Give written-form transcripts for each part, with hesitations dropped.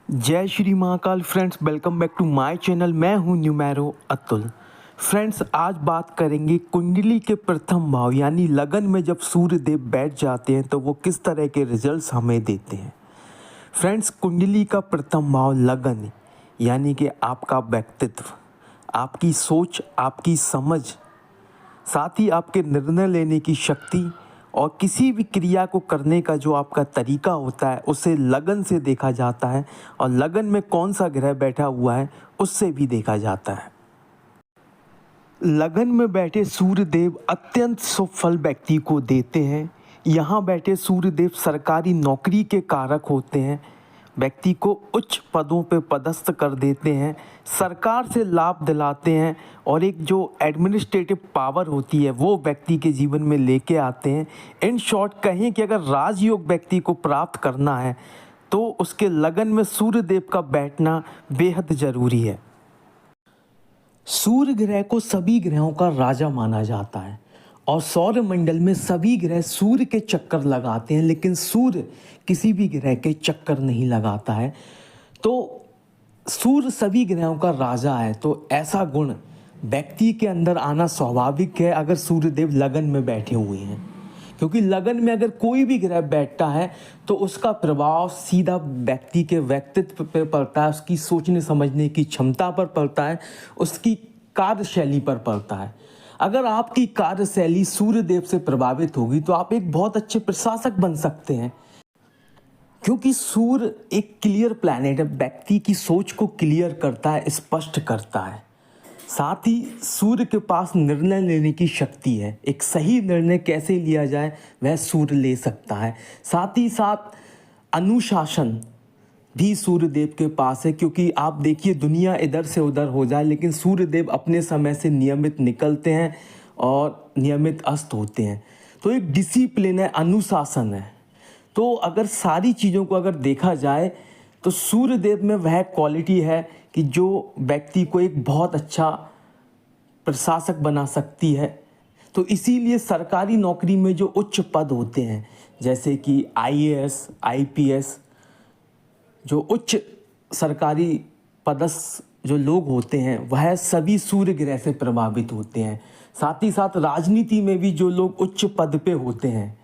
जय Shri Mahakal friends, welcome back to my channel. मैं हूं न्यूमेरो अतुल। फ्रेंड्स, आज बात करेंगे कुंडली के प्रथम भाव यानी लगन में जब सूर्य देव बैठ जाते हैं तो वो किस तरह के रिजल्ट्स हमें देते हैं। फ्रेंड्स, कुंडली का प्रथम भाव लगन यानी कि आपका व्यक्तित्व, आपकी सोच, आपकी समझ, साथ ही आपके निर्णय लेने की शक्ति और किसी भी क्रिया को करने का जो आपका तरीका होता है उसे लगन से देखा जाता है। और लगन में कौन सा ग्रह बैठा हुआ है उससे भी देखा जाता है। लगन में बैठे सूर्य देव अत्यंत शुभ फल व्यक्ति को देते हैं। यहाँ बैठे सूर्य देव सरकारी नौकरी के कारक होते हैं, व्यक्ति को उच्च पदों पर पदस्थ कर देते हैं, सरकार से लाभ दिलाते हैं और एक जो एडमिनिस्ट्रेटिव पावर होती है वो व्यक्ति के जीवन में लेके आते हैं। इन शॉर्ट कहें कि अगर राजयोग व्यक्ति को प्राप्त करना है तो उसके लगन में सूर्य देव का बैठना बेहद ज़रूरी है। सूर्य ग्रह को सभी ग्रहों का राजा माना जाता है और सौर मंडल में सभी ग्रह सूर्य के चक्कर लगाते हैं, लेकिन सूर्य किसी भी ग्रह के चक्कर नहीं लगाता है। तो सूर्य सभी ग्रहों का राजा है, तो ऐसा गुण व्यक्ति के अंदर आना स्वाभाविक है अगर सूर्य देव लगन में बैठे हुए हैं। क्योंकि लगन में अगर कोई भी ग्रह बैठता है तो उसका प्रभाव सीधा व्यक्ति के व्यक्तित्व पर पड़ता है, उसकी सोचने समझने की क्षमता पर पड़ता है, उसकी कार्यशैली पर पड़ता है। अगर आपकी कार्यशैली सूर्य देव से प्रभावित होगी तो आप एक बहुत अच्छे प्रशासक बन सकते हैं, क्योंकि सूर्य एक क्लियर प्लैनेट है, व्यक्ति की सोच को क्लियर करता है, स्पष्ट करता है। साथ ही सूर्य के पास निर्णय लेने की शक्ति है, एक सही निर्णय कैसे लिया जाए वह सूर्य ले सकता है। साथ ही साथ अनुशासन भी सूर्य देव के पास है, क्योंकि आप देखिए दुनिया इधर से उधर हो जाए लेकिन सूर्य देव अपने समय से नियमित निकलते हैं और नियमित अस्त होते हैं। तो एक डिसिप्लिन है, अनुशासन है। तो अगर सारी चीज़ों को अगर देखा जाए तो सूर्य देव में वह क्वालिटी है कि जो व्यक्ति को एक बहुत अच्छा प्रशासक बना सकती है। तो इसीलिए सरकारी नौकरी में जो उच्च पद होते हैं जैसे कि आईएएस, आईपीएस, जो उच्च सरकारी पदस्थ जो लोग होते हैं वह सभी सूर्य ग्रह से प्रभावित होते हैं। साथ ही साथ राजनीति में भी जो लोग उच्च पद पे होते हैं,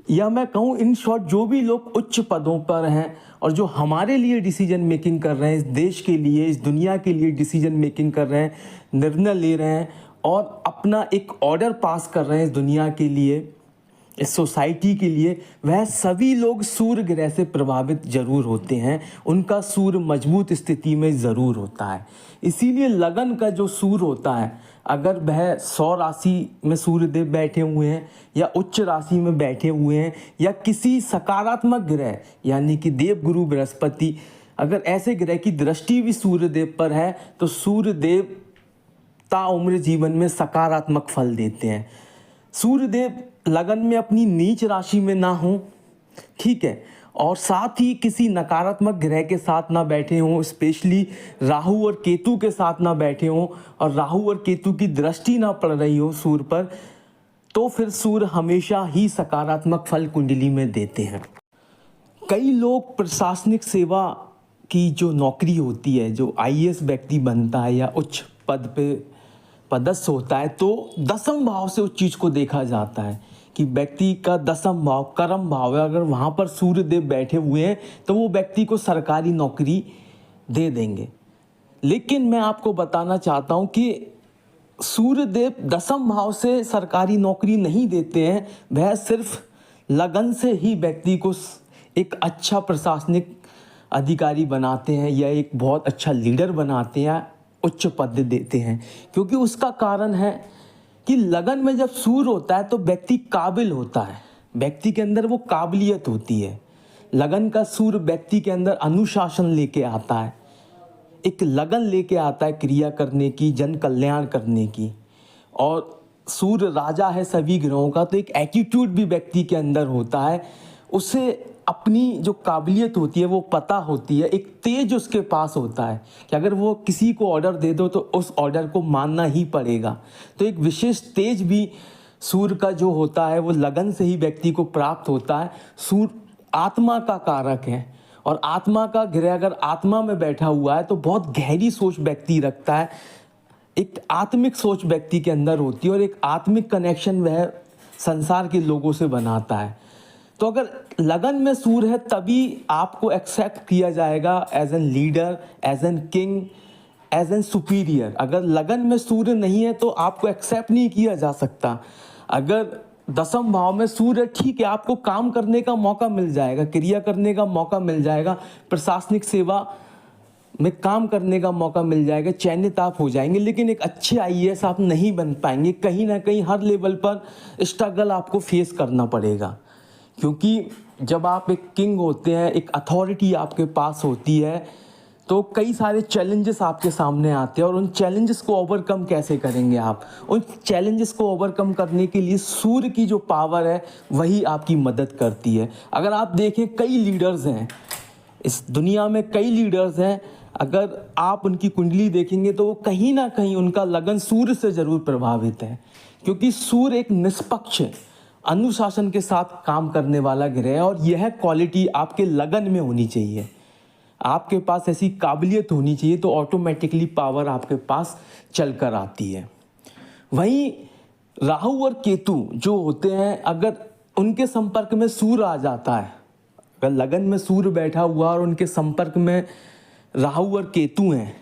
या मैं कहूँ इन शॉर्ट जो भी लोग उच्च पदों पर हैं और जो हमारे लिए डिसीजन मेकिंग कर रहे हैं, इस देश के लिए, इस दुनिया के लिए डिसीजन मेकिंग कर रहे हैं, निर्णय ले रहे हैं और अपना एक ऑर्डर पास कर रहे हैं इस दुनिया के लिए, इस सोसाइटी के लिए, वह सभी लोग सूर्य ग्रह से प्रभावित जरूर होते हैं। उनका सूर्य मजबूत स्थिति में ज़रूर होता है। इसीलिए लगन का जो सूर्य होता है, अगर वह 100 राशि में सूर्य देव बैठे हुए हैं या उच्च राशि में बैठे हुए हैं या किसी सकारात्मक ग्रह यानी कि देवगुरु बृहस्पति, अगर ऐसे ग्रह की दृष्टि भी सूर्य देव पर है तो सूर्य देव ताउम्र जीवन में सकारात्मक फल देते हैं। सूर्य देव लगन में अपनी नीच राशि में ना हो, ठीक है, और साथ ही किसी नकारात्मक ग्रह के साथ ना बैठे हों, स्पेशली राहु और केतु के साथ ना बैठे हों और राहु और केतु की दृष्टि ना पड़ रही हो सूर्य पर, तो फिर सूर्य हमेशा ही सकारात्मक फल कुंडली में देते हैं। कई लोग प्रशासनिक सेवा की जो नौकरी होती है, जो आईएएस व्यक्ति बनता है या उच्च पद पे पदस्थ होता है, तो दसम भाव से उस चीज़ को देखा जाता है कि व्यक्ति का दसम भाव कर्म भाव है, अगर वहाँ पर सूर्य देव बैठे हुए हैं तो वो व्यक्ति को सरकारी नौकरी दे देंगे। लेकिन मैं आपको बताना चाहता हूँ कि सूर्य देव दसम भाव से सरकारी नौकरी नहीं देते हैं, वह सिर्फ लगन से ही व्यक्ति को एक अच्छा प्रशासनिक अधिकारी बनाते हैं या एक बहुत अच्छा लीडर बनाते हैं, उच्च पद देते हैं। क्योंकि उसका कारण है कि लगन में जब सूर्य होता है तो व्यक्ति काबिल होता है, व्यक्ति के अंदर वो काबिलियत होती है। लगन का सूर्य व्यक्ति के अंदर अनुशासन लेके आता है, एक लगन लेके आता है क्रिया करने की, जन कल्याण करने की। और सूर्य राजा है सभी ग्रहों का, तो एक एटीट्यूड भी व्यक्ति के अंदर होता है, उसे अपनी जो काबिलियत होती है वो पता होती है, एक तेज उसके पास होता है कि अगर वो किसी को ऑर्डर दे दो तो उस ऑर्डर को मानना ही पड़ेगा। तो एक विशेष तेज भी सूर्य का जो होता है वो लगन से ही व्यक्ति को प्राप्त होता है। सूर्य आत्मा का कारक है और आत्मा का ग्रह अगर आत्मा में बैठा हुआ है तो बहुत गहरी सोच व्यक्ति रखता है, एक आत्मिक सोच व्यक्ति के अंदर होती है और एक आत्मिक कनेक्शन वह संसार के लोगों से बनाता है। तो अगर लगन में सूर्य है तभी आपको एक्सेप्ट किया जाएगा as an leader, as an king, as an superior. अगर लगन में सूर्य नहीं है तो आपको एक्सेप्ट नहीं किया जा सकता। अगर दसम भाव में सूर्य, ठीक है, आपको काम करने का मौका मिल जाएगा, क्रिया करने का मौका मिल जाएगा, प्रशासनिक सेवा में काम करने का मौका मिल जाएगा, चयनित आप हो जाएंगे, लेकिन एक अच्छे आईएएस आप नहीं बन पाएंगे। कहीं ना कहीं हर लेवल पर स्ट्रगल आपको फेस करना पड़ेगा, क्योंकि जब आप एक किंग होते हैं, एक अथॉरिटी आपके पास होती है, तो कई सारे चैलेंजेस आपके सामने आते हैं और उन चैलेंजेस को ओवरकम कैसे करेंगे आप? उन चैलेंजेस को ओवरकम करने के लिए सूर्य की जो पावर है वही आपकी मदद करती है। अगर आप देखें, कई लीडर्स हैं इस दुनिया में, कई लीडर्स हैं, अगर आप उनकी कुंडली देखेंगे तो वो कहीं ना कहीं उनका लगन सूर्य से ज़रूर प्रभावित है, क्योंकि सूर्य एक निष्पक्ष अनुशासन के साथ काम करने वाला ग्रह है और यह क्वालिटी आपके लगन में होनी चाहिए। आपके पास ऐसी काबिलियत होनी चाहिए तो ऑटोमेटिकली पावर आपके पास चल कर आती है। वहीं राहु और केतु जो होते हैं, अगर उनके संपर्क में सूर्य आ जाता है, अगर लगन में सूर्य बैठा हुआ और उनके संपर्क में राहु और केतु हैं,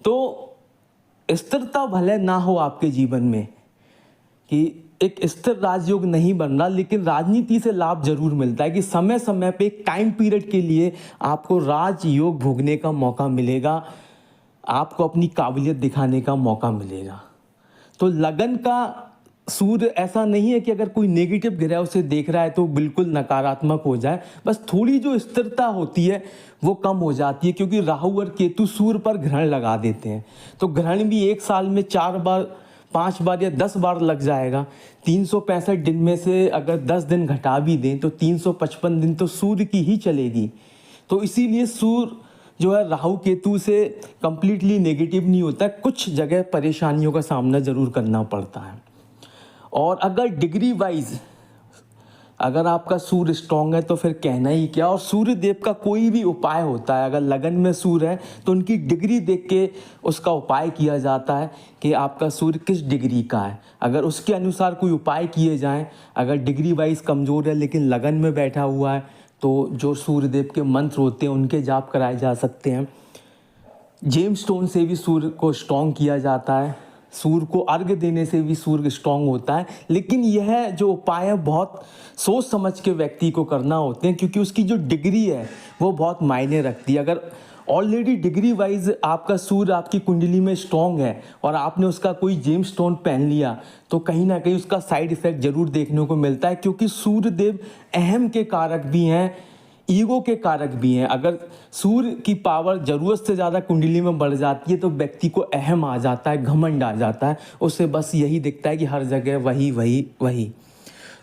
तो स्थिरता भले ना हो आपके जीवन में कि एक स्थिर राजयोग नहीं बन रहा, लेकिन राजनीति से लाभ जरूर मिलता है कि समय समय पे एक टाइम पीरियड के लिए आपको राजयोग भोगने का मौका मिलेगा, आपको अपनी काबिलियत दिखाने का मौका मिलेगा। तो लगन का सूर्य ऐसा नहीं है कि अगर कोई नेगेटिव ग्रह उसे देख रहा है तो बिल्कुल नकारात्मक हो जाए, बस थोड़ी जो स्थिरता होती है वो कम हो जाती है, क्योंकि राहु और केतु सूर्य पर ग्रहण लगा देते हैं। तो ग्रहण भी एक साल में 4 बार, 5 बार या 10 बार लग जाएगा। 365 दिन में से अगर 10 दिन घटा भी दें तो 355 दिन तो सूर्य की ही चलेगी। तो इसीलिए सूर्य जो है राहु केतु से कंप्लीटली नेगेटिव नहीं होता, कुछ जगह परेशानियों का सामना ज़रूर करना पड़ता है। और अगर डिग्री वाइज अगर आपका सूर्य स्ट्रांग है तो फिर कहना ही क्या। और सूर्य देव का कोई भी उपाय होता है, अगर लगन में सूर्य है तो उनकी डिग्री देख के उसका उपाय किया जाता है कि आपका सूर्य किस डिग्री का है। अगर उसके अनुसार कोई उपाय किए जाएं, अगर डिग्री वाइज कमज़ोर है लेकिन लगन में बैठा हुआ है तो जो सूर्य देव के मंत्र होते हैं उनके जाप कराए जा सकते हैं। जेम स्टोन से भी सूर्य को स्ट्रॉन्ग किया जाता है, सूर्य को अर्घ्य देने से भी सूर्य स्ट्रॉन्ग होता है। लेकिन यह जो उपाय है बहुत सोच समझ के व्यक्ति को करना होते हैं, क्योंकि उसकी जो डिग्री है वो बहुत मायने रखती है। अगर ऑलरेडी डिग्री वाइज आपका सूर्य आपकी कुंडली में स्ट्रॉन्ग है और आपने उसका कोई जेम स्टोन पहन लिया तो कहीं ना कहीं उसका साइड इफेक्ट जरूर देखने को मिलता है, क्योंकि सूर्य देव अहम के कारक भी हैं, ईगो के कारक भी हैं। अगर सूर्य की पावर ज़रूरत से ज़्यादा कुंडली में बढ़ जाती है तो व्यक्ति को अहम आ जाता है, घमंड आ जाता है, उससे बस यही दिखता है कि हर जगह वही वही वही।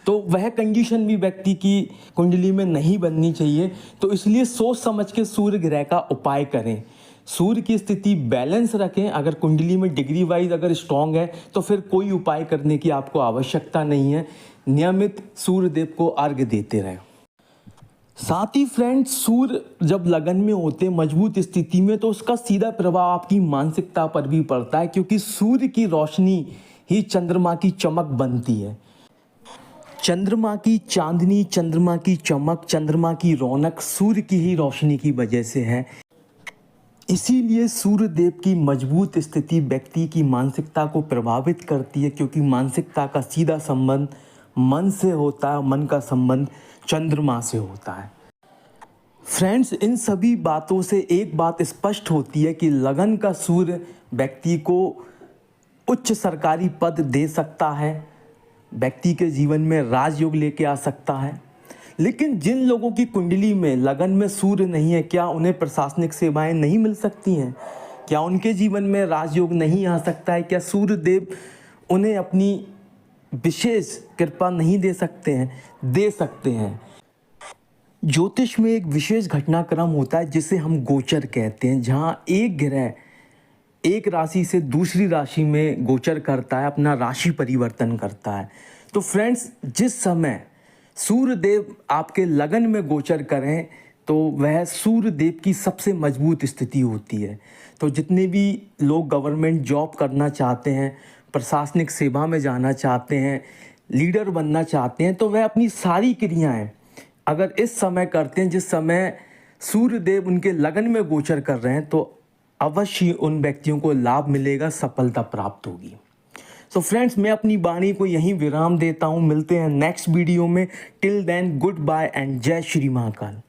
तो वह कंडीशन भी व्यक्ति की कुंडली में नहीं बननी चाहिए। तो इसलिए सोच समझ के सूर्य ग्रह का उपाय करें, सूर्य की स्थिति बैलेंस रखें। अगर कुंडली में डिग्री वाइज अगर स्ट्रांग है तो फिर कोई उपाय करने की आपको आवश्यकता नहीं है, नियमित सूर्य देव को अर्घ्य देते रहें। साथ ही फ्रेंड्स, सूर्य जब लगन में होते मजबूत स्थिति में तो उसका सीधा प्रभाव आपकी मानसिकता पर भी पड़ता है, क्योंकि सूर्य की रोशनी ही चंद्रमा की चमक बनती है। चंद्रमा की चांदनी, चंद्रमा की चमक, चंद्रमा की रौनक सूर्य की ही रोशनी की वजह से है। इसीलिए सूर्य देव की मजबूत स्थिति व्यक्ति की मानसिकता को प्रभावित करती है, क्योंकि मानसिकता का सीधा संबंध मन से होता है, मन का संबंध चंद्रमा से होता है। फ्रेंड्स, इन सभी बातों से एक बात स्पष्ट होती है कि लगन का सूर्य व्यक्ति को उच्च सरकारी पद दे सकता है, व्यक्ति के जीवन में राजयोग लेके आ सकता है। लेकिन जिन लोगों की कुंडली में लगन में सूर्य नहीं है, क्या उन्हें प्रशासनिक सेवाएं नहीं मिल सकती हैं? क्या उनके जीवन में राजयोग नहीं आ सकता है? क्या सूर्य देव उन्हें अपनी विशेष कृपा नहीं दे सकते हैं? दे सकते हैं। ज्योतिष में एक विशेष घटनाक्रम होता है जिसे हम गोचर कहते हैं, जहाँ एक ग्रह एक राशि से दूसरी राशि में गोचर करता है, अपना राशि परिवर्तन करता है। तो फ्रेंड्स, जिस समय सूर्य देव आपके लगन में गोचर करें तो वह सूर्य देव की सबसे मजबूत स्थिति होती है। तो जितने भी लोग गवर्नमेंट जॉब करना चाहते हैं, प्रशासनिक सेवा में जाना चाहते हैं, लीडर बनना चाहते हैं, तो वह अपनी सारी क्रियाएं अगर इस समय करते हैं जिस समय सूर्य देव उनके लगन में गोचर कर रहे हैं, तो अवश्य उन व्यक्तियों को लाभ मिलेगा, सफलता प्राप्त होगी। सो फ्रेंड्स, मैं अपनी वाणी को यहीं विराम देता हूँ। मिलते हैं नेक्स्ट वीडियो में। Till then goodbye and जय श्री महाकाल।